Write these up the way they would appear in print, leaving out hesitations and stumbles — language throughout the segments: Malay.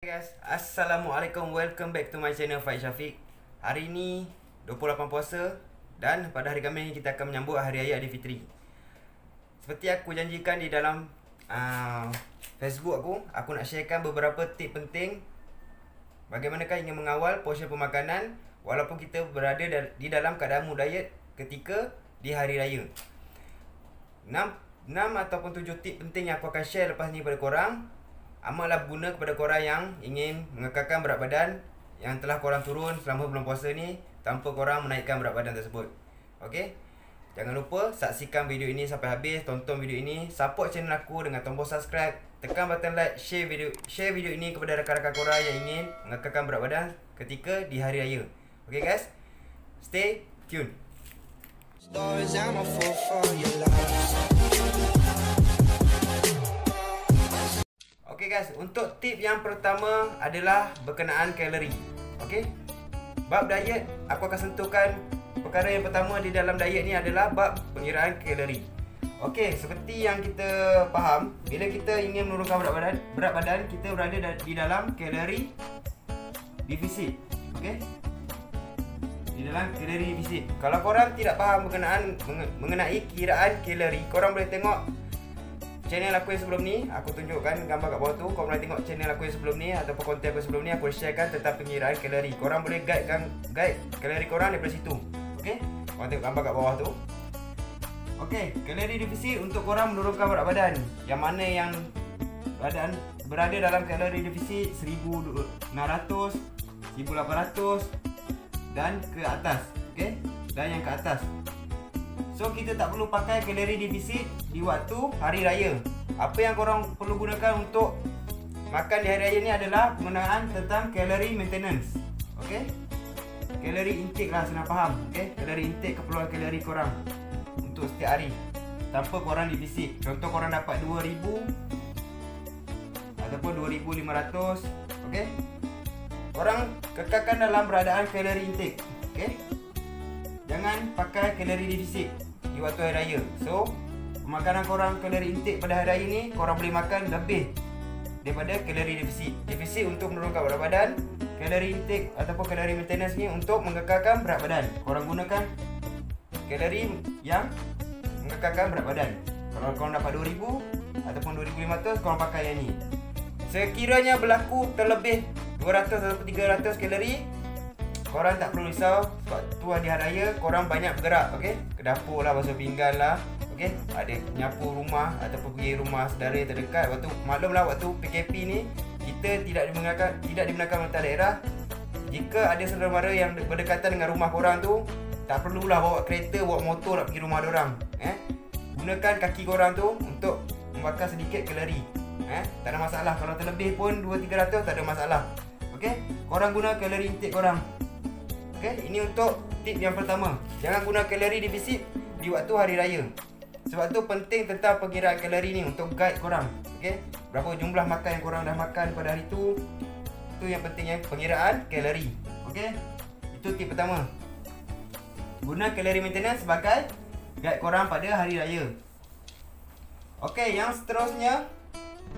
Guys, Assalamualaikum, welcome back to my channel Faiz Syafiq. Hari ini 28 puasa dan pada hari Khamis kita akan menyambut Hari Raya Aidilfitri. Seperti aku janjikan di dalam Facebook aku nak sharekan beberapa tip penting bagaimanakah ingin mengawal porsi pemakanan walaupun kita berada di dalam keadaan mood diet ketika di Hari Raya. 6 ataupun 7 tip penting yang aku akan share lepas ni pada korang. Amatlah berguna kepada korang yang ingin mengekalkan berat badan yang telah korang turun selama bulan puasa ni tanpa korang menaikkan berat badan tersebut. Okey? Jangan lupa saksikan video ini sampai habis, tonton video ini, support channel aku dengan tombol subscribe, tekan button like, share video ini kepada rakan-rakan korang yang ingin mengekalkan berat badan ketika di Hari Raya. Okey guys? Stay tune. Okey guys, untuk tip yang pertama adalah berkenaan kalori. Okey. Bab diet, aku akan sentuhkan perkara yang pertama di dalam diet ni adalah bab pengiraan kalori. Okey, seperti yang kita faham, bila kita ingin menurunkan berat badan kita berada di dalam kalori defisit. Okey. Di dalam kalori defisit. Kalau korang tidak faham mengenai kiraan kalori, korang boleh tengok channel aku yang sebelum ni. Aku tunjukkan gambar kat bawah tu. Korang boleh tengok channel aku yang sebelum ni ataupun konten aku sebelum ni. Aku sharekan tentang pengiraan kalori. Korang boleh guide kalori korang daripada situ. Okey, korang tengok gambar kat bawah tu. Okey, kalori defisit untuk korang menurunkan berat badan yang mana yang berada dalam kalori defisit 1600, 1800 dan ke atas. Okey, dan yang ke atas. So kita tak perlu pakai kalori defisit di waktu Hari Raya. Apa yang korang perlu gunakan untuk makan di Hari Raya ni adalah penggunaan tentang kalori maintenance. Okey, kalori intake lah, senang faham. Okey, kalori intake, keperluan kalori korang untuk setiap hari tanpa korang defisit. Contoh korang dapat 2000 ataupun 2500. Okey, korang kekalkan dalam beradaan kalori intake. Okey, jangan pakai kalori defisit di waktu Hari Raya. So, makanan korang kalori intake pada Hari Raya ni korang boleh makan lebih daripada kalori defisit. Defisit untuk menurunkan berat badan, kalori intake ataupun kalori maintenance ni untuk mengekalkan berat badan. Korang gunakan kalori yang mengekalkan berat badan. Kalau korang dapat 2000 ataupun 2500, korang pakai yang ni. Sekiranya berlaku terlebih 200 ataupun 300 kalori, korang tak perlu risau sebab tu di Hari Raya korang banyak bergerak. Okey, ke dapur lah, basuh pinggan lah. Okey, ada nyapu rumah ataupun pergi rumah saudara terdekat. Waktu maklum lah, waktu PKP ni kita tidak dibenarkan menentang daerah. Jika ada saudara mara yang berdekatan dengan rumah korang tu, tak perlulah bawa kereta, bawa motor nak pergi rumah dorang. Gunakan kaki korang tu untuk membakar sedikit kalori. Tak ada masalah. Kalau terlebih pun 200-300 tak ada masalah. Okey, korang guna kalori intake korang. Okay, ini untuk tip yang pertama. Jangan guna kalori defisit di waktu Hari Raya. Sebab tu penting tentang pengiraan kalori ni untuk guide korang. Okay, berapa jumlah makan yang korang dah makan pada hari tu. Itu yang penting, yang pengiraan kalori. Okay, itu tip pertama. Guna kalori maintenance sebagai guide korang pada Hari Raya. Okay, yang seterusnya,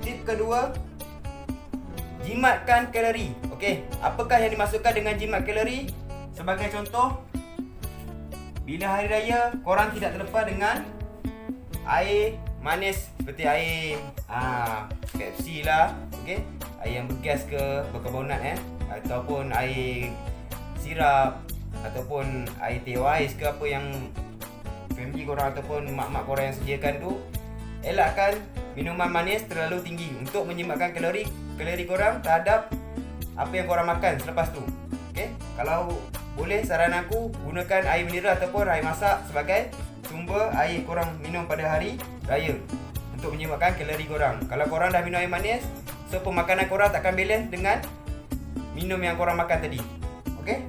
tip kedua, jimatkan kalori. Okay, apakah yang dimaksudkan dengan jimat kalori? Sebagai contoh, bila Hari Raya korang tidak terlepas dengan air manis seperti air Pepsi lah, okey, air yang bergas ke, berkarbonat ataupun air sirap ataupun air teh ais ke, apa yang family korang ataupun mak-mak korang yang sediakan tu. Elakkan minuman manis terlalu tinggi untuk menjimatkan kalori korang terhadap apa yang korang makan selepas tu. Okey, kalau boleh saran aku gunakan air mineral ataupun air masak sebagai sumber air korang minum pada Hari Raya untuk menjimatkan kalori korang. Kalau korang dah minum air manis, so pemakanan korang takkan balance dengan minum yang korang makan tadi. Okey,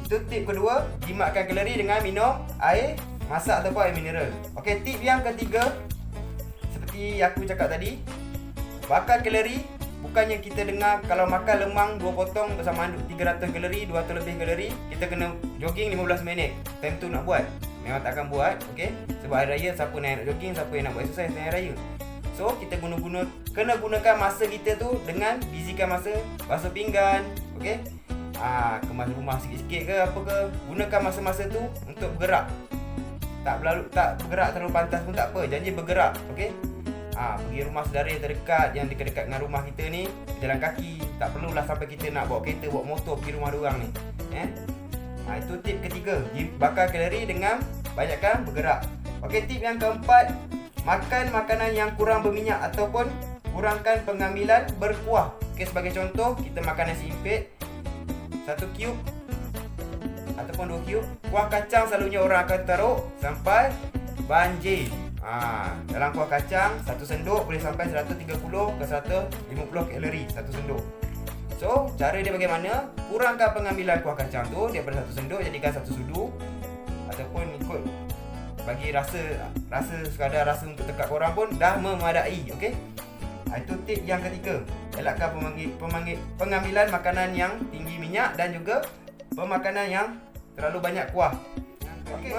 itu tip kedua, jimatkan kalori dengan minum air masak ataupun air mineral. Okey, tip yang ketiga, seperti aku cakap tadi, bakar kalori. Bukannya kita dengar kalau makan lemang 2 potong bersama 300 kalori, 200 lebih kalori, kita kena jogging 15 minit. Time tu nak buat, memang takkan buat. Okey, sebab Hari Raya siapa nak jogging, siapa yang nak buat exercise Hari Raya. So kita kena gunakan masa kita tu dengan busykan masa basuh pinggan, okey. Kemas rumah sikit-sikit ke apa ke, gunakan masa-masa tu untuk bergerak. Tak bergerak terlalu pantas pun tak apa, janji bergerak, okey. Pergi rumah saudara yang terdekat, yang dekat-dekat dengan rumah kita ni, jalan kaki. Tak perlulah sampai kita nak bawa kereta, bawa motor pergi rumah diorang ni. Itu tip ketiga, bakar kalori dengan banyakkan bergerak. Okey, tip yang keempat, makan makanan yang kurang berminyak ataupun kurangkan pengambilan berkuah. Okey, sebagai contoh, kita makan nasi impit 1 cube ataupun 2 cube. Kuah kacang selalunya orang akan taruh sampai banjir. Dalam kuah kacang 1 sendok boleh sampai 130 ke 150 kalori 1 sendok. So, cara dia bagaimana? Kurangkan pengambilan kuah kacang tu daripada 1 sendok jadikan 1 sudu, ataupun ikut bagi rasa sekadar rasa untuk tekak korang pun dah memadai, okey. Itu tip yang ketiga. Elakkan pengambilan makanan yang tinggi minyak dan juga pemakanan yang terlalu banyak kuah. Okey.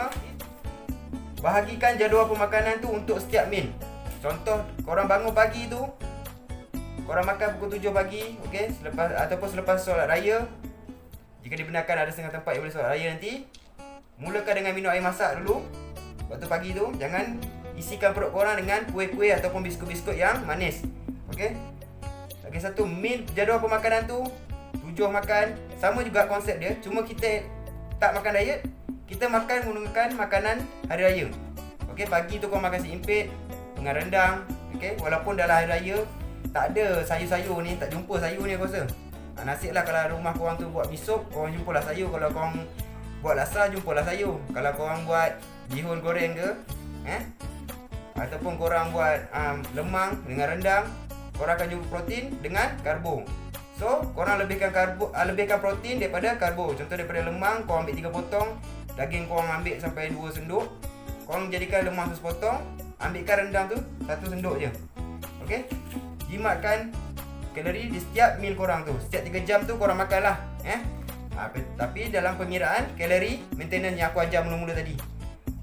Bahagikan jadual pemakanan tu untuk setiap meal. Contoh, korang bangun pagi tu, korang makan pukul 7 pagi, okey, selepas solat raya. Jika dibenarkan ada setengah tempat yang boleh solat raya nanti, mulakan dengan minum air masak dulu. Waktu pagi tu jangan isikan perut korang dengan kuih-kuih ataupun biskut-biskut yang manis. Okey. Lagi satu, meal jadual pemakanan tu 7 makan, sama juga konsep dia, cuma kita tak makan diet. Kita makan menggunakan makanan hari raya. Okey, pagi tu korang makan nasi impit dengan rendang. Okey, walaupun dalam hari raya tak ada sayur-sayur ni, tak jumpa sayur ni aku rasa. Nasib lah kalau rumah korang tu buat misop, korang jumpalah sayur. Kalau korang buat laksa, jumpalah sayur. Kalau korang buat bihun goreng ke, ataupun korang buat lemang dengan rendang, korang akan jumpa protein dengan karbo. So, korang lebihkan protein daripada karbo. Contoh, daripada lemang korang ambil 3 potong, daging korang ambil sampai 2 sendok. Korang jadikan lemang 1 potong, ambilkan rendang tu 1 sendok je. Okey. Jimatkan kalori di setiap meal korang tu. Setiap 3 jam tu korang makanlah, tapi dalam pengiraan kalori maintenance yang aku ajar mula-mula tadi.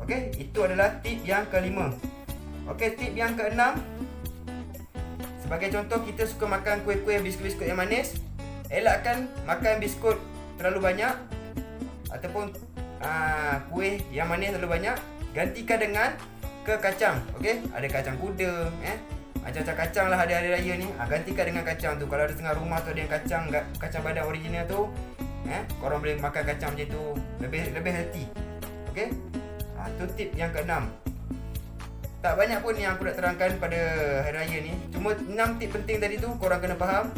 Okey, itu adalah tip yang kelima. Okey, tip yang keenam. Sebagai contoh, kita suka makan kuih-kuih, biskut-biskut yang manis. Elakkan makan biskut terlalu banyak ataupun kuih yang manis terlalu banyak. Gantikan dengan kacang. Okey, ada kacang kuda, macam-macam kacang lah ada hari raya ni. Gantikan dengan kacang tu. Kalau ada setengah rumah tu ada yang kacang badan original tu, korang boleh makan kacang macam tu, lebih healthy. Okey, tu tip yang keenam. Tak banyak pun yang aku nak terangkan pada hari raya ni. Cuma 6 tip penting tadi tu korang kena faham.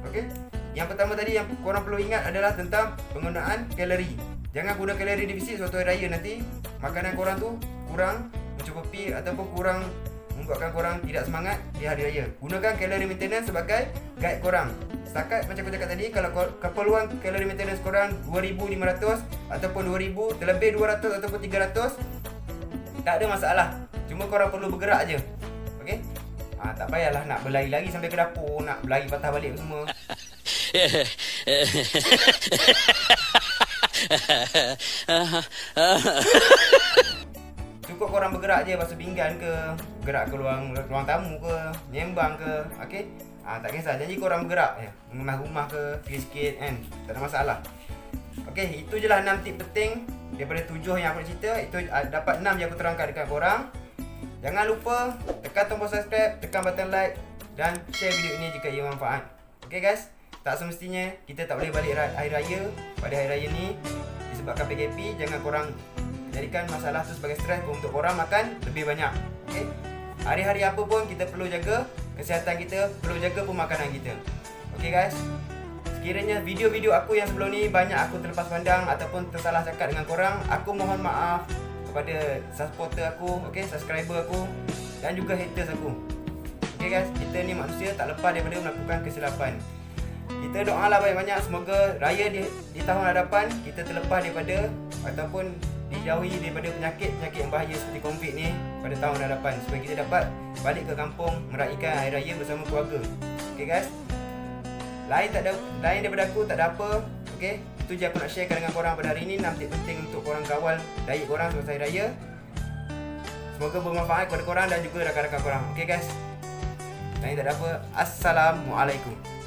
Okey. Yang pertama tadi yang korang perlu ingat adalah tentang penggunaan kalori. Jangan guna kalori defisit suatu hari raya, nanti makanan korang tu kurang mencukupi ataupun kurang membuatkan korang tidak semangat di hari raya. Gunakan kalori maintenance sebagai guide korang. Setakat macam aku cakap tadi, kalau keperluan kalori maintenance korang 2,500 ataupun 2,000, terlebih 200 ataupun 300, tak ada masalah. Cuma korang perlu bergerak je. Okey? Tak payahlah nak berlari-lari sampai ke dapur, nak berlari patah balik semua. Cukup korang bergerak je, basuh pinggan ke, gerak ke ruang tamu ke, nyembang ke. Okey? Tak kisah, janji korang bergerak je, mengemas rumah ke sikit-sikit kan. Tak ada masalah. Okey, itu je lah 6 tip penting daripada 7 yang aku nak cerita. Itu dapat 6 yang aku terangkan dekat korang. Jangan lupa tekan tombol subscribe, tekan button like dan share video ini jika ia manfaat. Okey guys, tak semestinya kita tak boleh balik hari raya pada hari raya ni disebabkan PKP. Jangan korang jadikan masalah tu sebagai stres untuk korang makan lebih banyak. Okey, hari-hari apa pun kita perlu jaga kesihatan kita, perlu jaga pemakanan kita. Okey guys, sekiranya video-video aku yang sebelum ni banyak aku terlepas pandang ataupun tersalah cakap dengan korang, aku mohon maaf kepada supporter aku, okey, subscriber aku dan juga haters aku. Okey guys, kita ni manusia tak lepas daripada melakukan kesilapan. Kita doalah banyak-banyak semoga raya di tahun hadapan kita terlepas daripada ataupun dijauhi daripada penyakit-penyakit yang bahaya seperti COVID ni pada tahun hadapan, supaya kita dapat balik ke kampung meraihkan hari raya bersama keluarga. Okey guys, lain daripada aku tak ada apa. Okey, itu je aku nak sharekan dengan korang pada hari ini. 6 tip penting untuk korang kawal diet korang selesai raya. Semoga bermanfaat kepada korang dan juga rakan-rakan korang. Okey guys, Kami tak ada apa. Assalamualaikum.